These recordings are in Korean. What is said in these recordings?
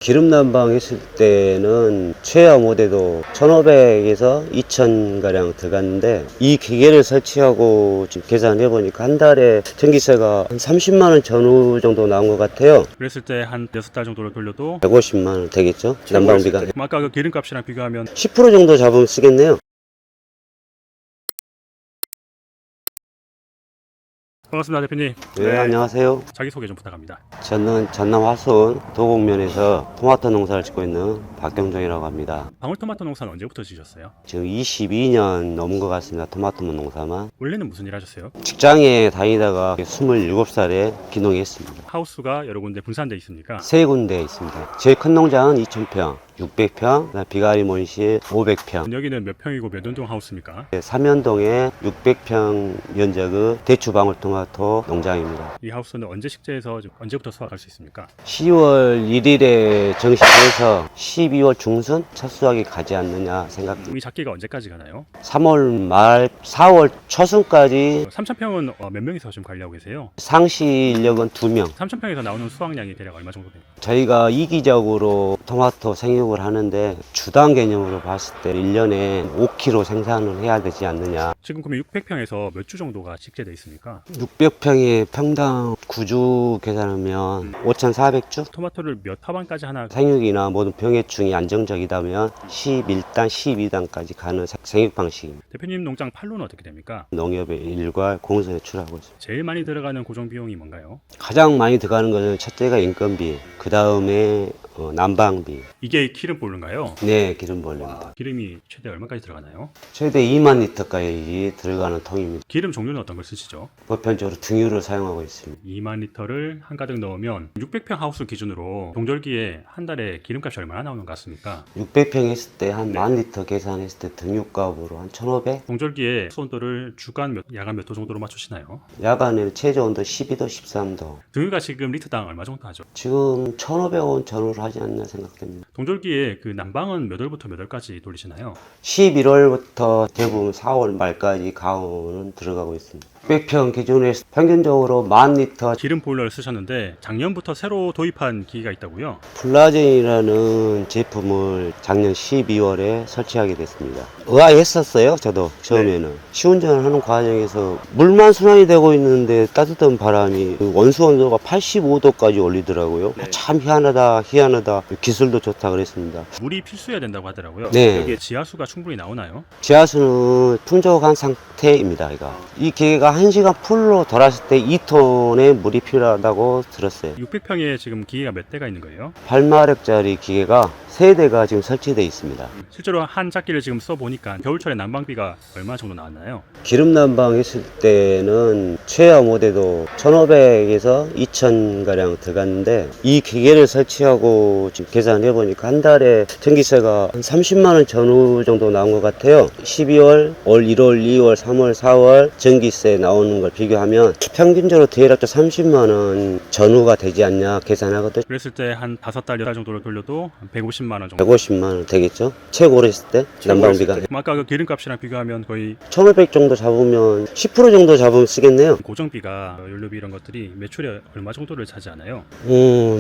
기름 난방 했을 때는 최하 모대도 1500에서 2000가량 들어갔는데, 이 기계를 설치하고 지금 계산해 보니까 한 달에 전기세가 한 30만원 전후 정도 나온 것 같아요. 그랬을 때 한 6달 정도로 돌려도 150만원 되겠죠? 난방비가. 그럼 아까 그 기름값이랑 비교하면 10% 정도 잡으면 쓰겠네요. 반갑습니다, 대표님. 네, 안녕하세요. 자기소개 좀 부탁합니다. 저는 전남 화순 도곡면에서 토마토 농사를 짓고 있는 박경정이라고 합니다. 방울토마토 농사는 언제부터 지으셨어요? 지금 22년 넘은 것 같습니다. 토마토 농사만. 원래는 무슨 일 하셨어요? 직장에 다니다가 27살에 기농했습니다. 하우스가 여러 군데 분산돼 있습니까? 세 군데 있습니다. 제일 큰 농장은 2000평, 600평, 비가리 mon실 500평. 여기는 몇 평이고 몇 년동 하우스입니까? 삼연동에 600평 면적의 대추 방울토마토 농장입니다. 이 하우스는 언제 식재해서 언제부터 수확할 수 있습니까? 10월 1일에 정식해서 12월 중순 첫 수확이 가지 않느냐 생각됩니다. 이 작기가 언제까지 가나요? 3월 말, 4월 초순까지 3,000평은 몇 명이서 지금 관리하고 계세요? 상시 인력은 2명. 3,000평에서 나오는 수확량이 대략 얼마 정도 됩니까? 저희가 이기적으로 토마토 생육을 하는데 주당 개념으로 봤을 때 1년에 5kg 생산을 해야 되지 않느냐. 지금 그러면 600평에서 몇 주 정도가 식재돼 있습니까? 600평에 평당 9주 계산하면 5,400주? 토마토를 몇 타반까지 하나 생육이나 모든 병해충이 안정적이다면 11단, 12단까지 가는 생육 방식입니다. 대표님 농장 판로는 어떻게 됩니까? 농협의 일과 공선회출하고 있습니다. 제일 많이 들어가는 고정 비용이 뭔가요? 가장 많이 들어가는 것은 첫째가 인건비, 그 다음에 난방비. 이게 기름 보일러인가요? 네, 기름보일러입니다. 기름이 최대 얼마까지 들어가나요? 최대 2만 리터까지 들어가는 통입니다. 기름 종류는 어떤 걸 쓰시죠? 보편적으로 등유를 사용하고 있습니다. 2만 리터를 한가득 넣으면 600평 하우스 기준으로 동절기에 한 달에 기름값이 얼마나 나오는 것 같습니까? 600평 했을 때 한 10,000리터 계산했을 때 등유값으로 한 1,500? 동절기에 수온도를 주간 야간 몇 도 정도로 맞추시나요? 야간에는 최저 온도 12도, 13도. 등유가 지금 리터당 얼마 정도 하죠? 지금 1,500원 전후를 하지 않나 생각됩니다. 동절기에 그 난방은 몇 월부터 몇 월까지 돌리시나요? 11월부터 대부분 4월 말까지 가온은 들어가고 있습니다. 600평 기준에 평균적으로 10,000리터 기름 보일러를 쓰셨는데 작년부터 새로 도입한 기기가 있다고요? 플라젠이라는 제품을 작년 12월에 설치하게 됐습니다. 의아했었어요, 저도 처음에는. 시운전을 하는 과정에서 물만 순환이 되고 있는데 따뜻한 바람이 원수 온도가 85도까지 올리더라고요. 참 희한하다, 기술도 좋다 그랬습니다. 물이 필수해야 된다고 하더라고요. 네. 여기에 지하수가 충분히 나오나요? 지하수는 풍족한 상태입니다. 이 기계가 1시간 풀로 돌았을 때 2톤의 물이 필요하다고 들었어요. 600평에 지금 기계가 몇 대가 있는 거예요? 8마력짜리 기계가 3대가 지금 설치되어 있습니다. 실제로 한 작기를 지금 써보니까 겨울철에 난방비가 얼마 정도 나왔나요? 기름 난방 했을 때는 최하 모대도 1500에서 2000가량 들어갔는데, 이 기계를 설치하고 지금 계산해 보니까 한 달에 전기세가 한 30만원 전후 정도 나온 것 같아요. 12월, 올 1월, 2월, 3월, 4월 전기세 나오는 걸 비교하면 평균적으로 대략 30만원 전후가 되지 않냐 계산하거든요. 그랬을 때 한 5달, 6달 정도를 돌려도 한 150만 원 정도. 150만원 되겠죠? 최고로 했을 때 난방비가. 그럼 아까 그 기름값이랑 비교하면 거의 1500 정도 잡으면 10% 정도 잡으면 쓰겠네요. 고정비가 연료비 이런 것들이 매출에 얼마 정도를 차지하나요?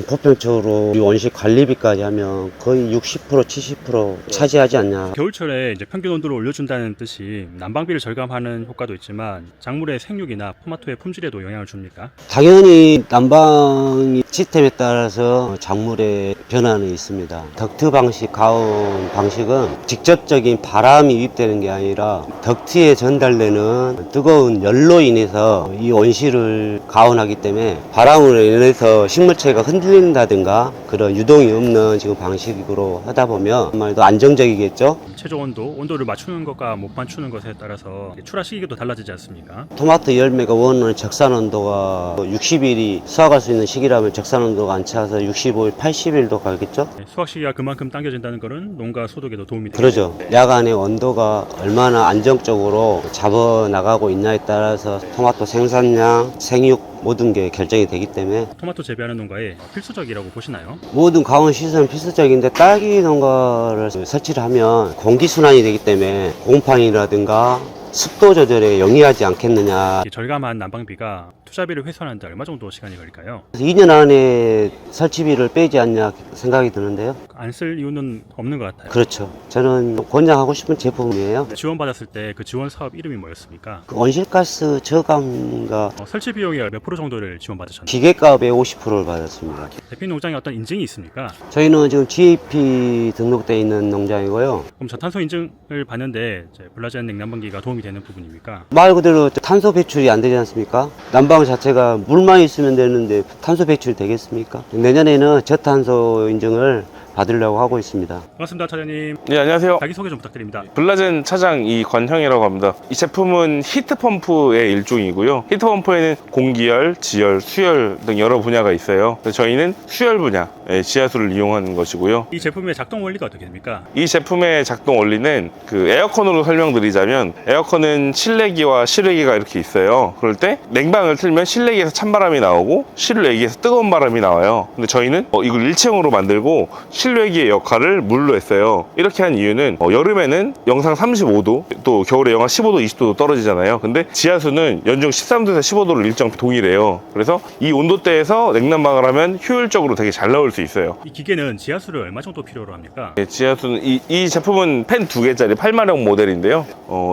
보편적으로 이 원식 관리비까지 하면 거의 60%, 70% 차지하지 않냐. 겨울철에 이제 평균 온도를 올려준다는 뜻이 난방비를 절감하는 효과도 있지만 작물의 생육이나 토마토의 품질에도 영향을 줍니까? 당연히 난방 시스템에 따라서 작물의 변화는 있습니다. 덕트 방식, 가온 방식은 직접적인 바람이 유입되는 게 아니라 덕트에 전달되는 뜨거운 열로 인해서 이 원시를 가온하기 때문에 바람으로 인해서 식물체가 흔들린다든가 그런 유동이 없는 지금 방식으로 하다 보면 아무래도 안정적이겠죠. 최저 온도를 맞추는 것과 못 맞추는 것에 따라서 출하 시기도 달라지지 않습니까? 토마토 열매가 원하는 적산 온도가 60일이 수확할 수 있는 시기라면 적산 온도가 안 차서 65일, 80일도 가겠죠? 수확 시기가 그만큼 당겨진다는 것은 농가 소득에도 도움이 되죠. 그러죠. 야간의 온도가 얼마나 안정적으로 잡아 나가고 있냐에 따라서 토마토 생산량, 생육 모든 게 결정이 되기 때문에 토마토 재배하는 농가에 필수적이라고 보시나요? 모든 가온 시설은 필수적인데 딸기 농가를 설치를 하면 공기순환이 되기 때문에 공판이라든가 습도 조절에 용이하지 않겠느냐. 절감한 난방비가 투자비를 회수하는데 얼마 정도 시간이 걸릴까요? 2년 안에 설치비를 빼지 않냐 생각이 드는데요. 안 쓸 이유는 없는 것 같아요. 그렇죠. 저는 권장하고 싶은 제품이에요. 지원받았을 때 그 지원 사업 이름이 뭐였습니까? 그 온실가스 저감과 설치 비용이 몇 프로 정도를 지원받으셨나요? 기계값의 50%를 받았습니다. 대표님 농장에 어떤 인증이 있습니까? 저희는 지금 GAP 등록되어 있는 농장이고요. 그럼 저탄소 인증을 받는데 이제 블라젠 냉난방기가 도움이 되는 부분입니까? 말 그대로 탄소 배출이 안 되지 않습니까? 난방 자체가 물만 있으면 되는데 탄소 배출이 되겠습니까? 내년에는 저탄소 인증을 받으려고 하고 있습니다. 반갑습니다, 차장님. 네, 안녕하세요. 자기소개 좀 부탁드립니다. 블라젠 차장 이권형이라고 합니다. 이 제품은 히트펌프의 일종이고요. 히트펌프에는 공기열, 지열, 수열 등 여러 분야가 있어요. 그래서 저희는 수열 분야, 지하수를 이용하는 것이고요. 이 제품의 작동 원리가 어떻게 됩니까? 이 제품의 작동 원리는 그 에어컨으로 설명드리자면, 에어컨은 실내기와 실외기가 이렇게 있어요. 그럴 때 냉방을 틀면 실내기에서 찬바람이 나오고 실외기에서 뜨거운 바람이 나와요. 근데 저희는 이걸 일체형으로 만들고 실외기의 역할을 물로 했어요. 이렇게 한 이유는 여름에는 영상 35도, 또 겨울에 영하 15도, 20도도 떨어지잖아요. 근데 지하수는 연중 13도에서 15도를 일정 동일해요. 그래서 이 온도대에서 냉난방을 하면 효율적으로 되게 잘 나올 수 있어요. 이 기계는 지하수를 얼마 정도 필요로 합니까? 지하수는 이 제품은 팬 2개짜리 8마력 모델인데요.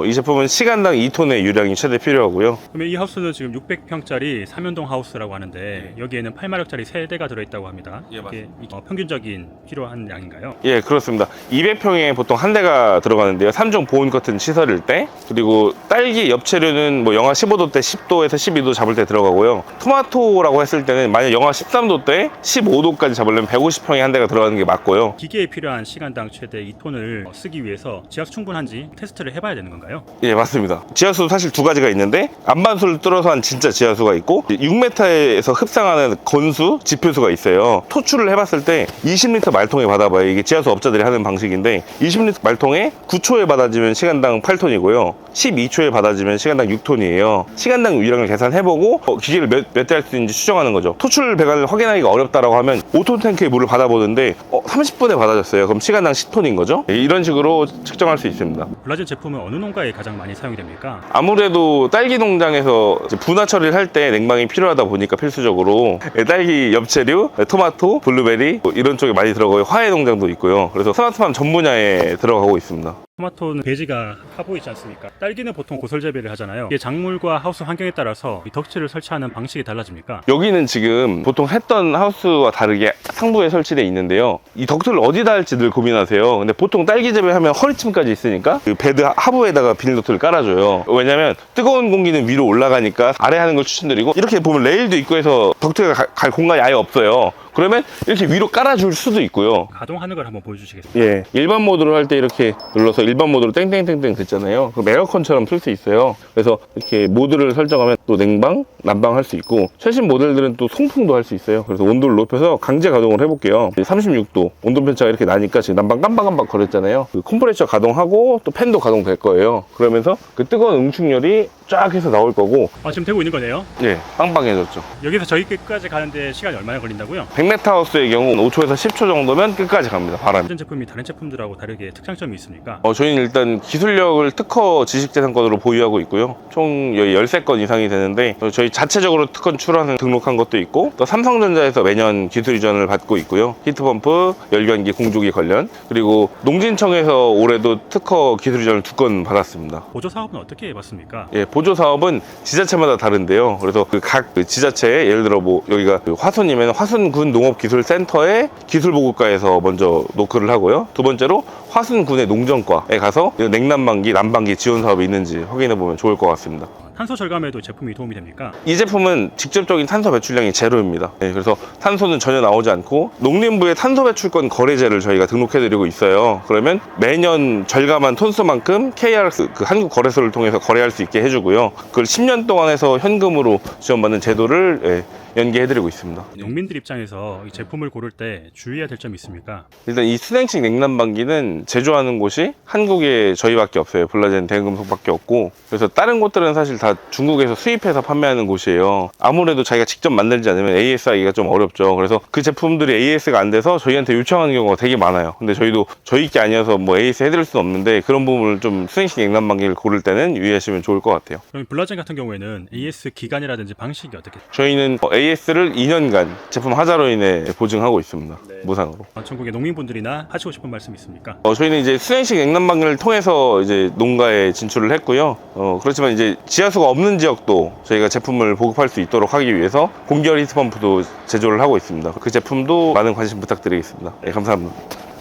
이 제품은 시간당 2톤의 유량이 최대 필요하고요. 그러면 이 하우스는 지금 600평짜리 3연동 하우스라고 하는데 여기에는 8마력짜리 3대가 들어있다고 합니다. 예, 이게 평균적인 필요한 양인가요? 예, 그렇습니다. 200평에 보통 한 대가 들어가는데요. 3종 보온 커튼 시설일 때, 그리고 딸기 엽채류는 뭐 영하 15도 때 10도에서 12도 잡을 때 들어가고요. 토마토라고 했을 때는 만약 영하 13도 때 15도까지 잡으려면 150평에 한 대가 들어가는 게 맞고요. 기계에 필요한 시간당 최대 2톤을 쓰기 위해서 지하수 충분한지 테스트를 해봐야 되는 건가요? 예, 맞습니다. 지하수 사실 두 가지가 있는데, 안반수를 뚫어서 한 진짜 지하수가 있고 6m에서 흡상하는 건수, 지표수가 있어요. 토출을 해봤을 때 20리터 말통에 받아봐요. 이게 지하수 업자들이 하는 방식인데, 20리터 말통에 9초에 받아지면 시간당 8톤이고요 12초에 받아지면 시간당 6톤이에요 시간당 유량을 계산해보고 기계를 몇 대 할 수 있는지 추정하는 거죠. 토출 배관을 확인하기가 어렵다라고 하면 5톤 탱크의 물을 받아보는데 30분에 받아졌어요. 그럼 시간당 10톤인 거죠. 이런 식으로 측정할 수 있습니다. 블라젠 제품은 어느 농가에 가장 많이 사용이 됩니까? 아무래도 딸기 농장에서 이제 분화 처리를 할 때 냉방이 필요하다 보니까 필수적으로 딸기 엽채류, 토마토, 블루베리 이런 쪽에 많이 들어가요. 화훼 농장도 있고요. 그래서 스마트팜 전 분야에 들어가고 있습니다. 토마토는 배지가 파보이지 않습니까? 딸기는 보통 고설 재배를 하잖아요. 이게 작물과 하우스 환경에 따라서 이 덕트를 설치하는 방식이 달라집니까? 여기는 지금 보통 했던 하우스와 다르게 상부에 설치되어 있는데요. 이 덕트를 어디다 할지 늘 고민하세요. 근데 보통 딸기 재배하면 허리춤까지 있으니까 그 베드 하부에다가 비닐 덕트를 깔아줘요. 왜냐면 뜨거운 공기는 위로 올라가니까 아래 하는 걸 추천드리고, 이렇게 보면 레일도 있고 해서 덕트가 갈 공간이 아예 없어요. 그러면 이렇게 위로 깔아줄 수도 있고요. 가동하는 걸 한번 보여주시겠습니까? 예, 일반 모드로 할 때 이렇게 눌러서 일반 모드로 땡땡땡땡 됐잖아요. 그럼 에어컨처럼 쓸 수 있어요. 그래서 이렇게 모드를 설정하면 또 냉방, 난방 할 수 있고, 최신 모델들은 또 송풍도 할 수 있어요. 그래서 온도를 높여서 강제 가동을 해볼게요. 36도 온도 편차가 이렇게 나니까 지금 난방 깜빡깜빡 거렸잖아요. 그 컴프레셔 가동하고 또 팬도 가동될 거예요. 그러면서 그 뜨거운 응축열이 쫙 해서 나올 거고, 지금 되고 있는 거네요. 예, 빵빵해졌죠. 여기서 저희 끝까지 가는데 시간이 얼마나 걸린다고요? 100m 하우스의 경우 5초에서 10초 정도면 끝까지 갑니다. 바람이. 블라젠 제품이 다른 제품들하고 다르게 특장점이 있습니까? 저희는 일단 기술력을 특허 지식재산권으로 보유하고 있고요. 총 13건 이상이 되는데, 저희 자체적으로 특허 출원 등록한 것도 있고, 또 삼성전자에서 매년 기술 이전을 받고 있고요. 히트펌프, 열변기, 공조기 관련, 그리고 농진청에서 올해도 특허 기술 이전을 2건 받았습니다. 보조 사업은 어떻게 해봤습니까? 예, 보조 사업은 지자체마다 다른데요. 그래서 각 지자체에, 예를 들어 뭐 여기가 화순이면 화순군 농업기술센터의 기술보급과에서 먼저 노크를 하고요. 두 번째로 화순군의 농정과에 가서 냉난방기, 난방기 지원 사업이 있는지 확인해 보면 좋을 것 같습니다. 탄소 절감에도 제품이 도움이 됩니까? 이 제품은 직접적인 탄소 배출량이 제로입니다. 그래서 탄소는 전혀 나오지 않고, 농림부의 탄소 배출권 거래제를 저희가 등록해드리고 있어요. 그러면 매년 절감한 톤수만큼 KRS, 그 한국 거래소를 통해서 거래할 수 있게 해주고요. 그걸 10년 동안 해서 현금으로 지원받는 제도를 연계해드리고 있습니다. 농민들 입장에서 이 제품을 고를 때 주의해야 될 점이 있습니까? 일단 이 수냉식 냉난방기는 제조하는 곳이 한국에 저희밖에 없어요. 블라젠 대금속밖에 없고, 그래서 다른 곳들은 사실 다 중국에서 수입해서 판매하는 곳이에요. 아무래도 자기가 직접 만들지 않으면 AS 하기가 좀 어렵죠. 그래서 그 제품들이 AS가 안 돼서 저희한테 요청하는 경우가 되게 많아요. 근데 저희도 저희 게 아니어서 뭐 AS 해드릴 수는 없는데, 그런 부분을 좀 수냉식 냉난방기를 고를 때는 유의하시면 좋을 것 같아요. 그럼 블라젠 같은 경우에는 AS 기간이라든지 방식이 어떻게? 저희는 AS를 2년간 제품 하자로 인해 보증하고 있습니다. 무상으로. 전국의 농민분들이나 하시고 싶은 말씀 있습니까? 저희는 이제 수냉식 냉난방기를 통해서 이제 농가에 진출을 했고요. 그렇지만 이제 지하수가 없는 지역도 저희가 제품을 보급할 수 있도록 하기 위해서 공기열 히트펌프도 제조를 하고 있습니다. 그 제품도 많은 관심 부탁드리겠습니다. 네, 감사합니다.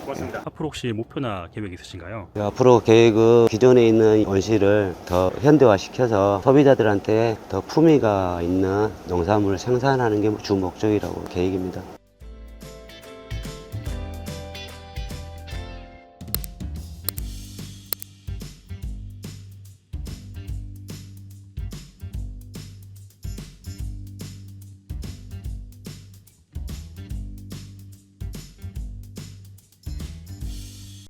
고맙습니다. 앞으로 혹시 목표나 계획 있으신가요? 앞으로 계획은 기존에 있는 원시를 더 현대화시켜서 소비자들한테 더 품위가 있는 농산물을 생산하는 게 주 목적이라고 계획입니다.